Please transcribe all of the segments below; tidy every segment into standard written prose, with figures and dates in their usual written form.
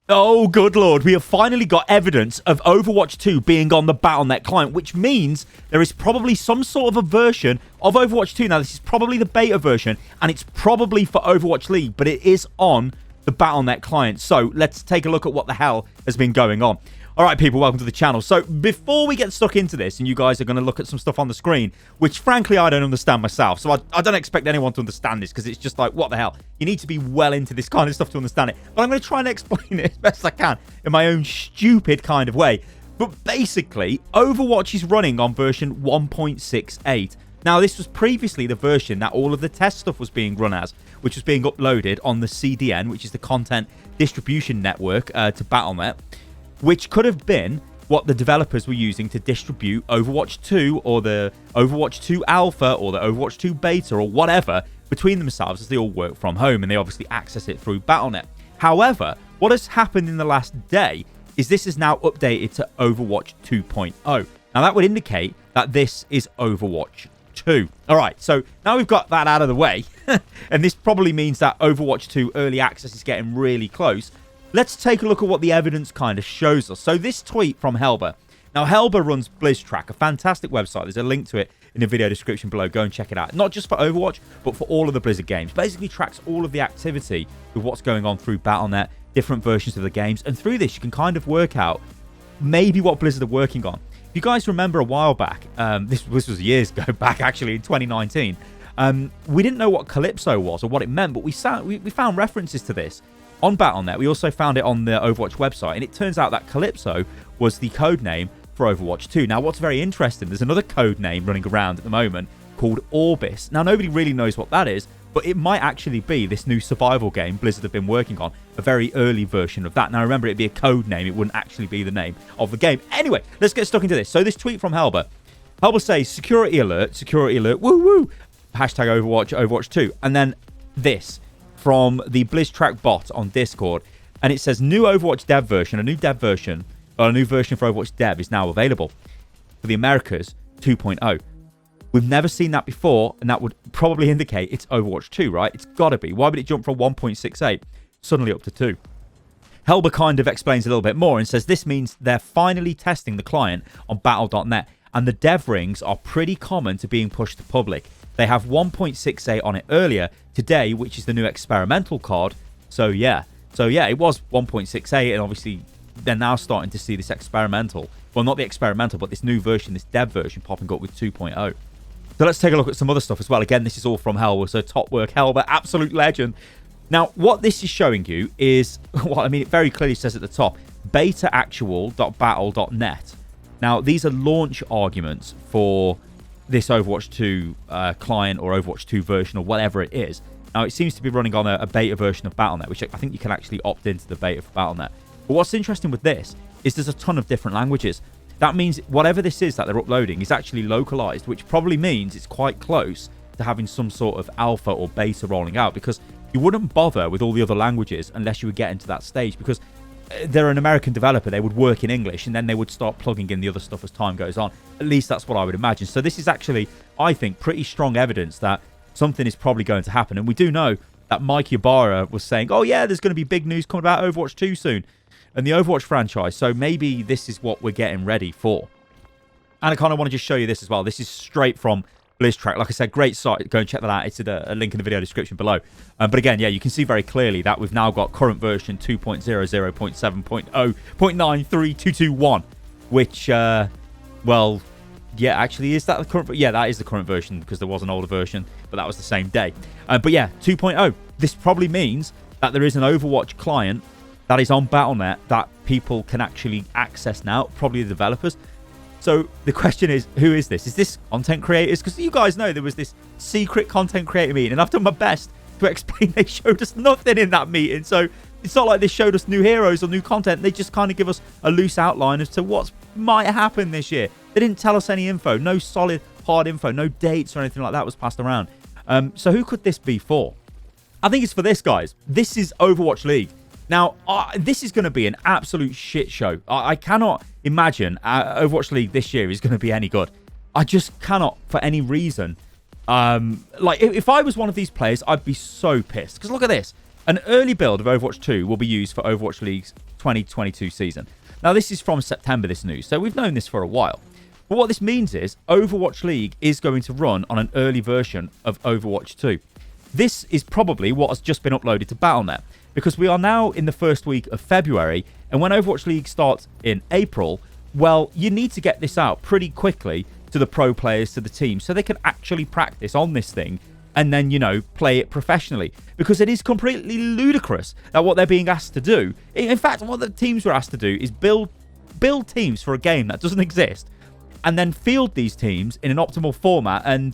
Oh, good lord. We have finally got evidence of Overwatch 2 being on the battlenet client, which means there is probably some sort of a version of Overwatch 2. Now, this is probably the beta version, and it's probably for Overwatch League, but it is on the battlenet client. So let's take a look at what the hell has been going on. All right, people, welcome to the channel. So before we get stuck into this, and you guys are going to look at some stuff on the screen, which frankly I don't understand myself. So I don't expect anyone to understand this because it's just like, what the hell? You need to be well into this kind of stuff to understand it. But I'm going to try and explain it as best I can in my own stupid kind of way. But basically, Overwatch is running on version 1.68. Now, this was previously the version that all of the test stuff was being run as, which was being uploaded on the CDN, which is the Content Distribution Network, to Battle.net, which could have been what the developers were using to distribute Overwatch 2 or the Overwatch 2 Alpha or the Overwatch 2 Beta or whatever between themselves as they all work from home and they obviously access it through Battle.net. However, what has happened in the last day is this is now updated to Overwatch 2.0. Now, that would indicate that this is Overwatch 2. All right, so now we've got that out of the way, and this probably means that Overwatch 2 early access is getting really close. Let's take a look at what the evidence kind of shows us. So this tweet from Helber. Now, Helber runs BlizzTrack, a fantastic website. There's a link to it in the video description below. Go and check it out. Not just for Overwatch, but for all of the Blizzard games. Basically tracks all of the activity with what's going on through Battle.net, different versions of the games. And through this, you can kind of work out maybe what Blizzard are working on. If you guys remember a while back, this was years ago back, actually, in 2019, we didn't know what Calypso was or what it meant, but we found references to this on Battle.net. We also found it on the Overwatch website, and it turns out that Calypso was the code name for Overwatch 2. Now, what's very interesting, there's another code name running around at the moment called Orbis. Now, nobody really knows what that is, but it might actually be this new survival game Blizzard have been working on, a very early version of that. Now, remember, it'd be a code name. It wouldn't actually be the name of the game. Anyway, let's get stuck into this. So this tweet from Helber. Helber says, security alert, woo woo, hashtag Overwatch, Overwatch 2. And then this from the BlizzTrack bot on Discord, and it says new Overwatch dev version, a new version for Overwatch dev is now available for the Americas 2.0. We've never seen that before, and that would probably indicate it's Overwatch 2, right? It's got to be. Why would it jump from 1.68 suddenly up to 2? Helber kind of explains a little bit more and says this means they're finally testing the client on Battle.net, and the dev rings are pretty common to being pushed to public. They have 1.68 on it earlier today, which is the new experimental card. So yeah, it was 1.68, and obviously they're now starting to see this experimental, well, not the experimental, but this new version, this dev version popping up with 2.0. So let's take a look at some other stuff as well. Again, this is all from Helber, so top work, Helber, absolute legend. Now, what this is showing you is, well, I mean, it very clearly says at the top, betaactual.battle.net. Now, these are launch arguments for this Overwatch 2 client or Overwatch 2 version or whatever it is. Now, it seems to be running on a beta version of Battle.net, which I think you can actually opt into the beta for Battle.net. But what's interesting with this is there's a ton of different languages. That means whatever this is that they're uploading is actually localized, which probably means it's quite close to having some sort of alpha or beta rolling out, because you wouldn't bother with all the other languages unless you would get into that stage, because they're an American developer. They would work in English, and then they would start plugging in the other stuff as time goes on. At least that's what I would imagine. So this is actually, I think, pretty strong evidence that something is probably going to happen. And we do know that Mike Ybarra was saying, oh yeah, there's going to be big news coming about Overwatch 2 soon, and the Overwatch franchise. So maybe this is what we're getting ready for. And I kind of want to just show you this as well. This is straight from BlizzTrack. Like I said, great site. Go and check that out. It's a link in the video description below. But again, yeah, you can see very clearly that we've now got current version 2.00.7.0.93221, which, well, yeah, actually, is that the current? Yeah, that is the current version, because there was an older version, but that was the same day. But yeah, 2.0. This probably means that there is an Overwatch client that is on Battle.net that people can actually access now, probably the developers. So the question is, who is this? Is this content creators? Because you guys know there was this secret content creator meeting, and I've done my best to explain they showed us nothing in that meeting. So it's not like they showed us new heroes or new content. They just kind of give us a loose outline as to what might happen this year. They didn't tell us any info, no solid, hard info, no dates or anything like that was passed around. So who could this be for? I think it's for this, guys. This is Overwatch League. Now, this is going to be an absolute shit show. I cannot imagine Overwatch League this year is going to be any good. I just cannot, for any reason. Like, if I was one of these players, I'd be so pissed. Because look at this. An early build of Overwatch 2 will be used for Overwatch League's 2022 season. Now, this is from September, this news, so we've known this for a while. But what this means is Overwatch League is going to run on an early version of Overwatch 2. This is probably what has just been uploaded to battlenet, because we are now in the first week of February, and when Overwatch League starts in April, well, you need to get this out pretty quickly to the pro players, to the team, so they can actually practice on this thing and then, you know, play it professionally. Because it is completely ludicrous that what they're being asked to do, in fact, what the teams were asked to do is build teams for a game that doesn't exist, and then field these teams in an optimal format and,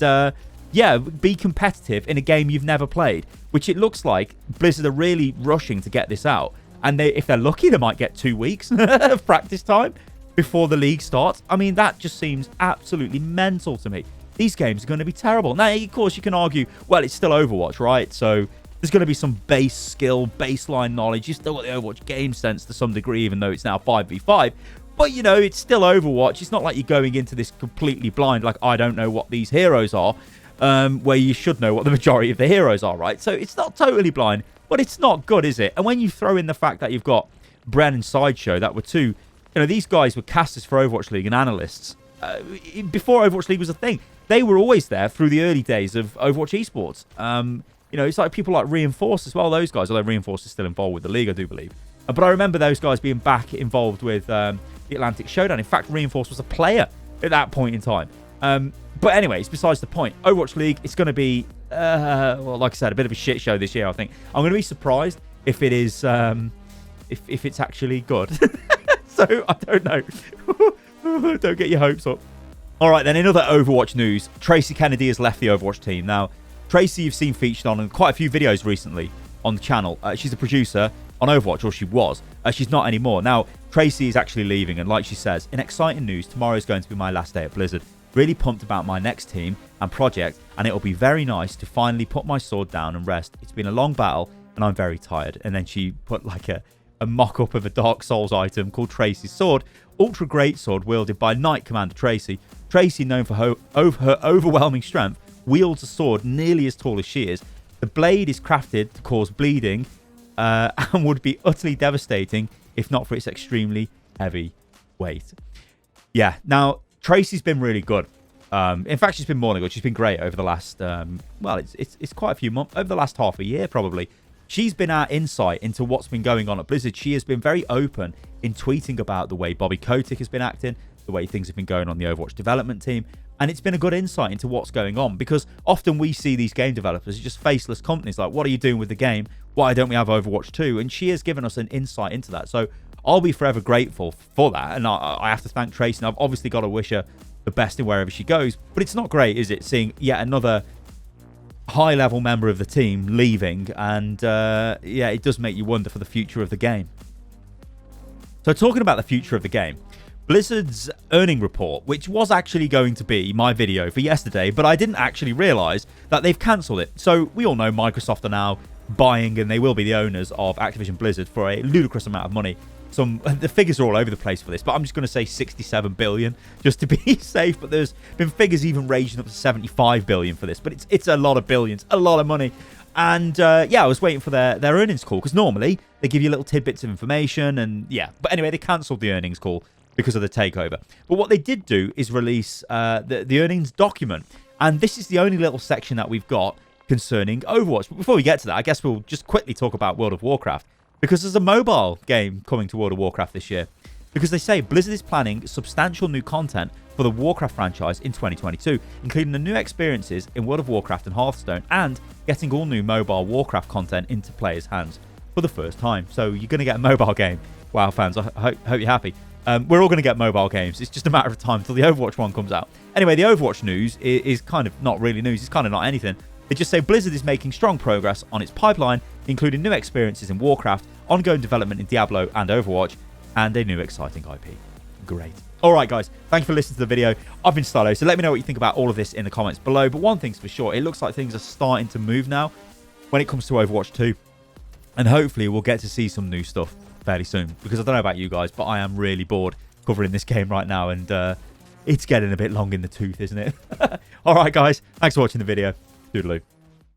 be competitive in a game you've never played, which it looks like Blizzard are really rushing to get this out. And if they're lucky, they might get 2 weeks of practice time before the league starts. I mean, that just seems absolutely mental to me. These games are going to be terrible. Now, of course, you can argue, well, it's still Overwatch, right? So there's going to be some base skill, baseline knowledge. You've still got the Overwatch game sense to some degree, even though it's now 5v5. But, you know, it's still Overwatch. It's not like you're going into this completely blind, like, I don't know what these heroes are, where you should know what the majority of the heroes are, right? So it's not totally blind, but it's not good, is it? And when you throw in the fact that you've got Bren and Sideshow, that were two, you know, these guys were casters for Overwatch League and analysts before Overwatch League was a thing. They were always there through the early days of Overwatch esports. You know, it's like people like Reinforce as well, those guys, although Reinforce is still involved with the league, I do believe. But I remember those guys being back involved with the Atlantic Showdown. In fact, Reinforce was a player at that point in time. But anyways, besides the point, Overwatch League, it's going to be, well, like I said, a bit of a shit show this year, I think. I'm going to be surprised if it is, if it's actually good. So, I don't know. Don't get your hopes up. All right, then, in other Overwatch news, Tracy Kennedy has left the Overwatch team. Now, Tracy you've seen featured on quite a few videos recently on the channel. She's a producer on Overwatch, or she was. She's not anymore. Now, Tracy is actually leaving, and like she says, in exciting news, tomorrow is going to be my last day at Blizzard. Really pumped about my next team and project, and it'll be very nice to finally put my sword down and rest. It's been a long battle, and I'm very tired. And then she put like a mock-up of a Dark Souls item called Tracy's Sword, ultra great sword wielded by Knight Commander Tracy. Tracy, known for her overwhelming strength, wields a sword nearly as tall as she is. The blade is crafted to cause bleeding and would be utterly devastating if not for its extremely heavy weight. Yeah, now, Tracy's been really good. In fact, she's been more than good. She's been great over the last, well, it's quite a few months, over the last half a year, probably. She's been our insight into what's been going on at Blizzard. She has been very open in tweeting about the way Bobby Kotick has been acting, the way things have been going on the Overwatch development team. And it's been a good insight into what's going on, because often we see these game developers as just faceless companies like, what are you doing with the game? Why don't we have Overwatch 2? And she has given us an insight into that. So I'll be forever grateful for that. And I have to thank Tracy. And I've obviously got to wish her the best in wherever she goes. But it's not great, is it, seeing yet another high-level member of the team leaving? And yeah, it does make you wonder for the future of the game. So talking about the future of the game, Blizzard's earning report, which was actually going to be my video for yesterday, but I didn't actually realise that they've cancelled it. So we all know Microsoft are now buying, and they will be the owners of Activision Blizzard for a ludicrous amount of money. The figures are all over the place for this, but I'm just going to say 67 billion just to be safe. But there's been figures even ranging up to 75 billion for this. But it's a lot of billions, a lot of money. And yeah, I was waiting for their earnings call, because normally they give you little tidbits of information, and yeah. But anyway, they cancelled the earnings call because of the takeover. But what they did do is release the earnings document, and this is the only little section that we've got concerning Overwatch. But before we get to that, I guess we'll just quickly talk about World of Warcraft, because there's a mobile game coming to World of Warcraft this year. Because they say Blizzard is planning substantial new content for the Warcraft franchise in 2022, including the new experiences in World of Warcraft and Hearthstone, and getting all new mobile Warcraft content into players' hands for the first time. So you're going to get a mobile game. WoW fans, I hope you're happy. We're all going to get mobile games. It's just a matter of time until the Overwatch one comes out. Anyway, the Overwatch news is kind of not really news. It's kind of not anything. They just say Blizzard is making strong progress on its pipeline, including new experiences in Warcraft, ongoing development in Diablo and Overwatch, and a new exciting IP. Great. All right, guys. Thank you for listening to the video. I've been Stylo, so let me know what you think about all of this in the comments below. But one thing's for sure, it looks like things are starting to move now when it comes to Overwatch 2. And hopefully we'll get to see some new stuff fairly soon. Because I don't know about you guys, but I am really bored covering this game right now. And it's getting a bit long in the tooth, isn't it? All right, guys. Thanks for watching the video. Toodaloo.